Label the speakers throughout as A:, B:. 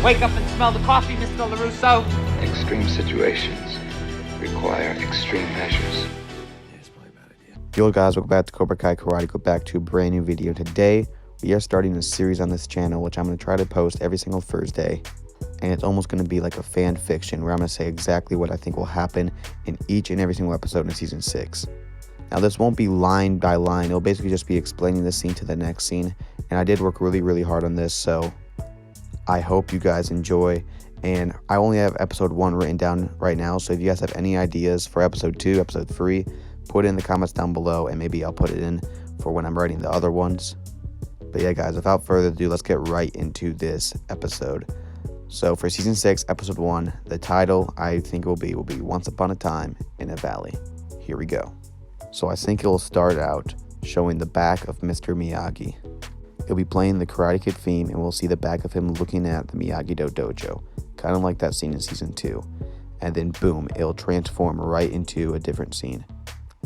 A: Wake up and smell the coffee, Mr. LaRusso.
B: Extreme situations require extreme measures.
C: Yo guys, welcome back to Cobra Kai Karate. Go back to a brand new video. Today, we are starting a series on this channel, which I'm going to try to post every single Thursday. And it's almost going to be like a fan fiction where I'm going to say exactly what I think will happen in each and every single episode in season 6. Now, this won't be line by line. It'll basically just be explaining the scene to the next scene. And I did work really hard on this, so I hope you guys enjoy. And I only have episode 1 written down right now, so if you guys have any ideas for episode 2, episode 3, put it in the comments down below, and maybe I'll put it in for when I'm writing the other ones. But yeah, guys, without further ado, let's get right into this episode. So for season 6, episode 1, the title I think will be Once Upon a Time in a Valley. Here we go. So I think it'll start out showing the back of Mr. Miyagi. He'll be playing the Karate Kid theme, and we'll see the back of him looking at the Miyagi-Do dojo, kind of like that scene in season 2. And then boom, it'll transform right into a different scene,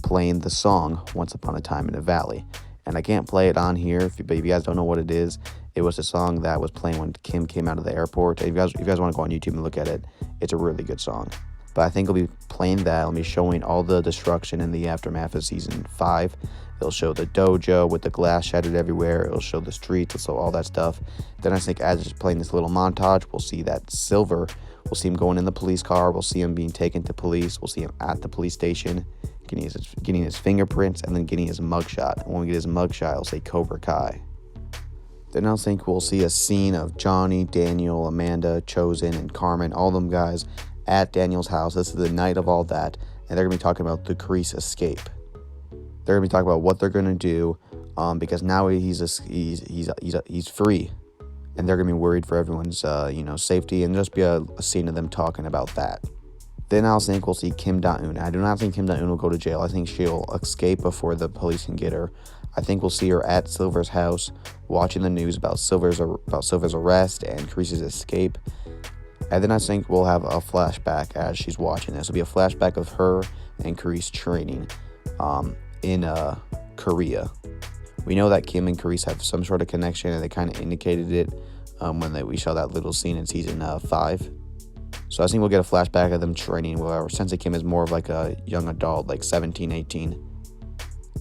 C: playing the song Once Upon a Time in a Valley. And I can't play it on here, but if you guys don't know what it is, it was a song that was playing when Kim came out of the airport. If you guys want to go on YouTube and look at it, it's a really good song. But I think I'll be playing that. I'll be showing all the destruction in the aftermath of season 5. It'll show the dojo with the glass shattered everywhere. It'll show the streets. It'll show all that stuff. Then I think as it's playing this little montage, we'll see that Silver. We'll see him going in the police car. We'll see him being taken to police. We'll see him at the police station, getting his fingerprints, and then getting his mugshot. And when we get his mugshot, it'll say Cobra Kai. Then I think we'll see a scene of Johnny, Daniel, Amanda, Chosen, and Carmen, all them guys at Daniel's house. This is the night of all that, and they're gonna be talking about the Kreese escape. They're gonna be talking about what they're gonna do, because now he's free, and they're gonna be worried for everyone's safety, and just be a scene of them talking about that. Then I think we'll see Kim Da-eun. I do not think Kim Da-eun will go to jail. I think she'll escape before the police can get her. I think we'll see her at Silver's house, watching the news about Silver's arrest and Kreese's escape. And then I think we'll have a flashback as she's watching this. It'll be a flashback of her and Kreese training in Korea. We know that Kim and Kreese have some sort of connection, and they kind of indicated it when we saw that little scene in season 5. So I think we'll get a flashback of them training, where Sensei Kim is more of like a young adult, like 17, 18.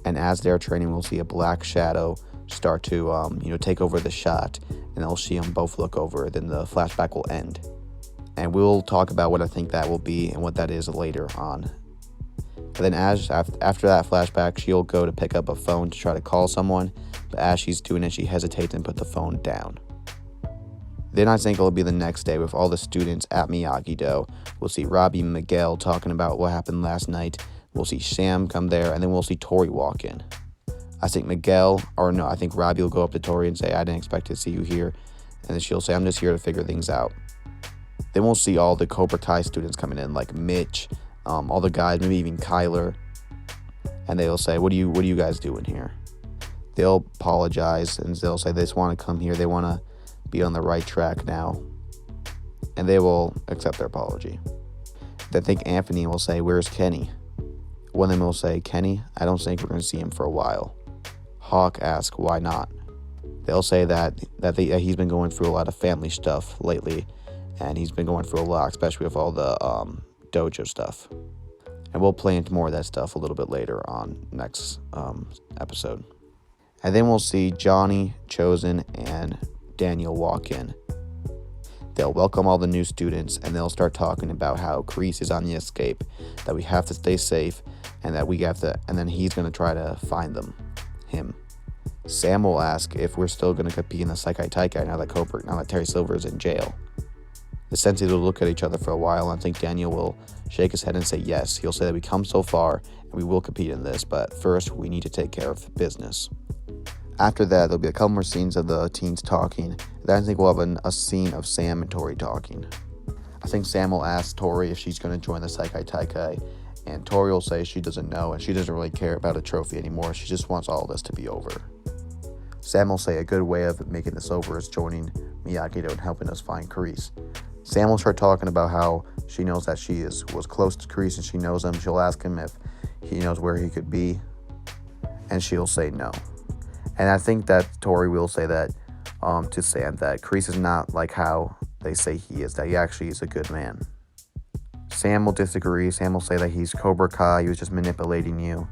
C: And as they're training, we'll see a black shadow start to take over the shot, and they'll see them both look over. Then the flashback will end. And we'll talk about what I think that will be and what that is later on. But then after that flashback, she'll go to pick up a phone to try to call someone. But as she's doing it, she hesitates and put the phone down. Then I think it'll be the next day with all the students at Miyagi-Do. We'll see Robby and Miguel talking about what happened last night. We'll see Sam come there, and then we'll see Tori walk in. I think I think Robby will go up to Tori and say, "I didn't expect to see you here." And then she'll say, "I'm just here to figure things out." Then we'll see all the Cobra Kai students coming in, like Mitch, all the guys, maybe even Kyler. And they'll say, what are you guys doing here? They'll apologize, and they'll say they just want to come here. They want to be on the right track now. And they will accept their apology. Then I think Anthony will say, "Where's Kenny?" One of them will say, "Kenny, I don't think we're going to see him for a while." Hawk asks, "Why not?" They'll say that he's been going through a lot of family stuff lately, and he's been going through a lot, especially with all the dojo stuff. And we'll play into more of that stuff a little bit later on next episode. And then we'll see Johnny, Chosen, and Daniel walk in. They'll welcome all the new students, and they'll start talking about how Kreese is on the escape, that we have to stay safe, and then he's going to try to find him. Sam will ask if we're still going to compete in the Sekai Taikai now that Terry Silver is in jail. The senseis will look at each other for a while, and I think Daniel will shake his head and say yes. He'll say that we come so far, and we will compete in this, but first we need to take care of business. After that, there'll be a couple more scenes of the teens talking. Then I think we'll have a scene of Sam and Tori talking. I think Sam will ask Tori if she's going to join the Sekai Taikai, and Tori will say she doesn't know, and she doesn't really care about a trophy anymore. She just wants all this to be over. Sam will say a good way of making this over is joining Miyagi-Do and helping us find Kreese. Sam will start talking about how she knows that she was close to Kreese and she knows him. She'll ask him if he knows where he could be, and she'll say no. And I think that Tori will say that to Sam that Kreese is not like how they say he is, that he actually is a good man. Sam will disagree. Sam will say that he's Cobra Kai, he was just manipulating you.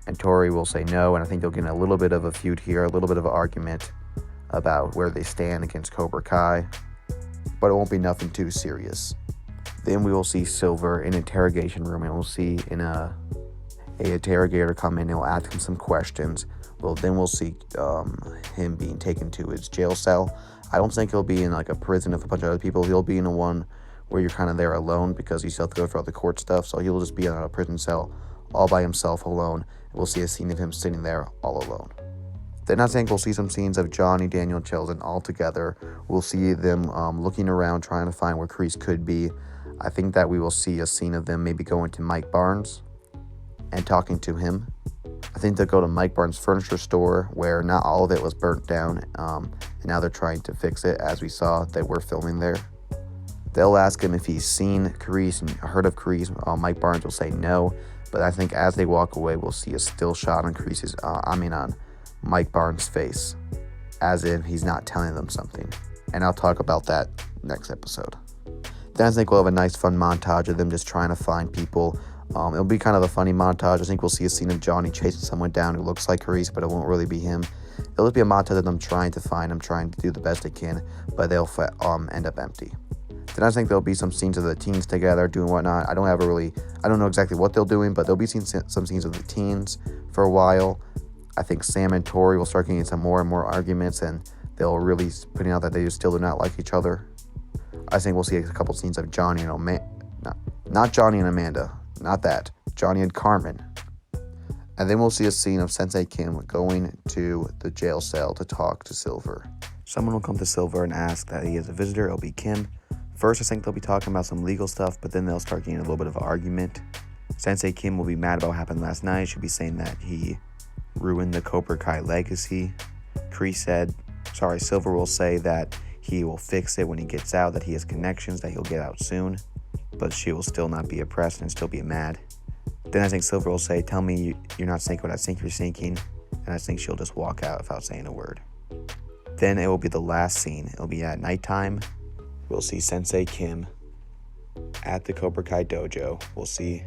C: And Tori will say no, and I think they'll get in a little bit of a feud here, a little bit of an argument about where they stand against Cobra Kai. But it won't be nothing too serious. Then we will see Silver in an interrogation room, and we'll see a interrogator come in and will ask him some questions. Then we'll see him being taken to his jail cell. I don't think he'll be in like a prison with a bunch of other people. He'll be in a one where you're kind of there alone because you still have to go through all the court stuff. So he'll just be in a prison cell all by himself alone. And we'll see a scene of him sitting there all alone. Then I think we'll see some scenes of Johnny, Daniel, and Chilton all together. We'll see them looking around trying to find where Kreese could be. I think that we will see a scene of them maybe going to Mike Barnes and talking to him. I think they'll go to Mike Barnes' furniture store where not all of it was burnt down, and now they're trying to fix it. As we saw, they were filming there. They'll ask him if he's seen Kreese and heard of Kreese. Mike Barnes will say no, but I think as they walk away, we'll see a still shot on on Mike Barnes' face, as if he's not telling them something. And I'll talk about that next episode. Then I think we'll have a nice fun montage of them just trying to find people. It'll be kind of a funny montage. I think we'll see a scene of Johnny chasing someone down who looks like Kreese, but it won't really be him. It'll just be a montage of them trying to find him, trying to do the best they can, but they'll end up empty. Then I think there'll be some scenes of the teens together doing whatnot. I don't know exactly what they'll doing, but there'll be some scenes of the teens for a while. I think Sam and Tori will start getting some more and more arguments, and they'll really putting out that they still do not like each other. I think we'll see a couple scenes of Johnny and not Johnny and Amanda, not that, Johnny and Carmen. And then we'll see a scene of Sensei Kim going to the jail cell to talk to Silver. Someone will come to Silver and ask that he is a visitor. It'll be Kim. First, I think they'll be talking about some legal stuff, but then they'll start getting a little bit of an argument. Sensei Kim will be mad about what happened last night. She'll be saying that he ruined the Cobra Kai legacy. Silver will say that he will fix it when he gets out, that he has connections, that he'll get out soon. But she will still not be impressed and still be mad. Then I think Silver will say, tell me you're not thinking what I think you're thinking. And I think she'll just walk out without saying a word. Then it will be the last scene. It'll be at nighttime. We'll see Sensei Kim at the Cobra Kai dojo. We'll see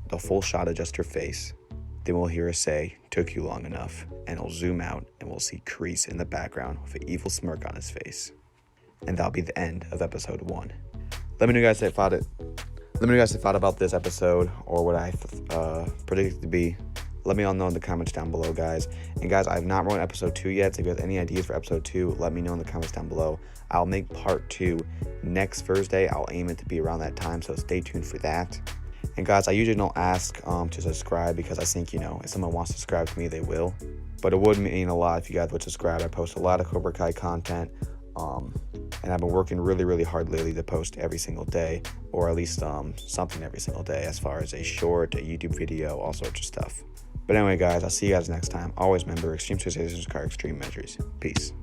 C: the full shot of just her face. Then we'll hear her say, took you long enough. And it'll zoom out and we'll see Kreese in the background with an evil smirk on his face. And that'll be the end of episode 1. Let me know what you guys thought about this episode or what I predicted it to be. Let me all know in the comments down below, guys. And guys, I have not wrote episode 2 yet, so if you have any ideas for episode 2, let me know in the comments down below. I'll make part 2 next Thursday. I'll aim it to be around that time, so stay tuned for that. And guys, I usually don't ask to subscribe because I think, if someone wants to subscribe to me, they will. But it would mean a lot if you guys would subscribe. I post a lot of Cobra Kai content. And I've been working really, really hard lately to post every single day, or at least something every single day as far as a short, a YouTube video, all sorts of stuff. But anyway, guys, I'll see you guys next time. Always remember, extreme situations require extreme measures. Peace.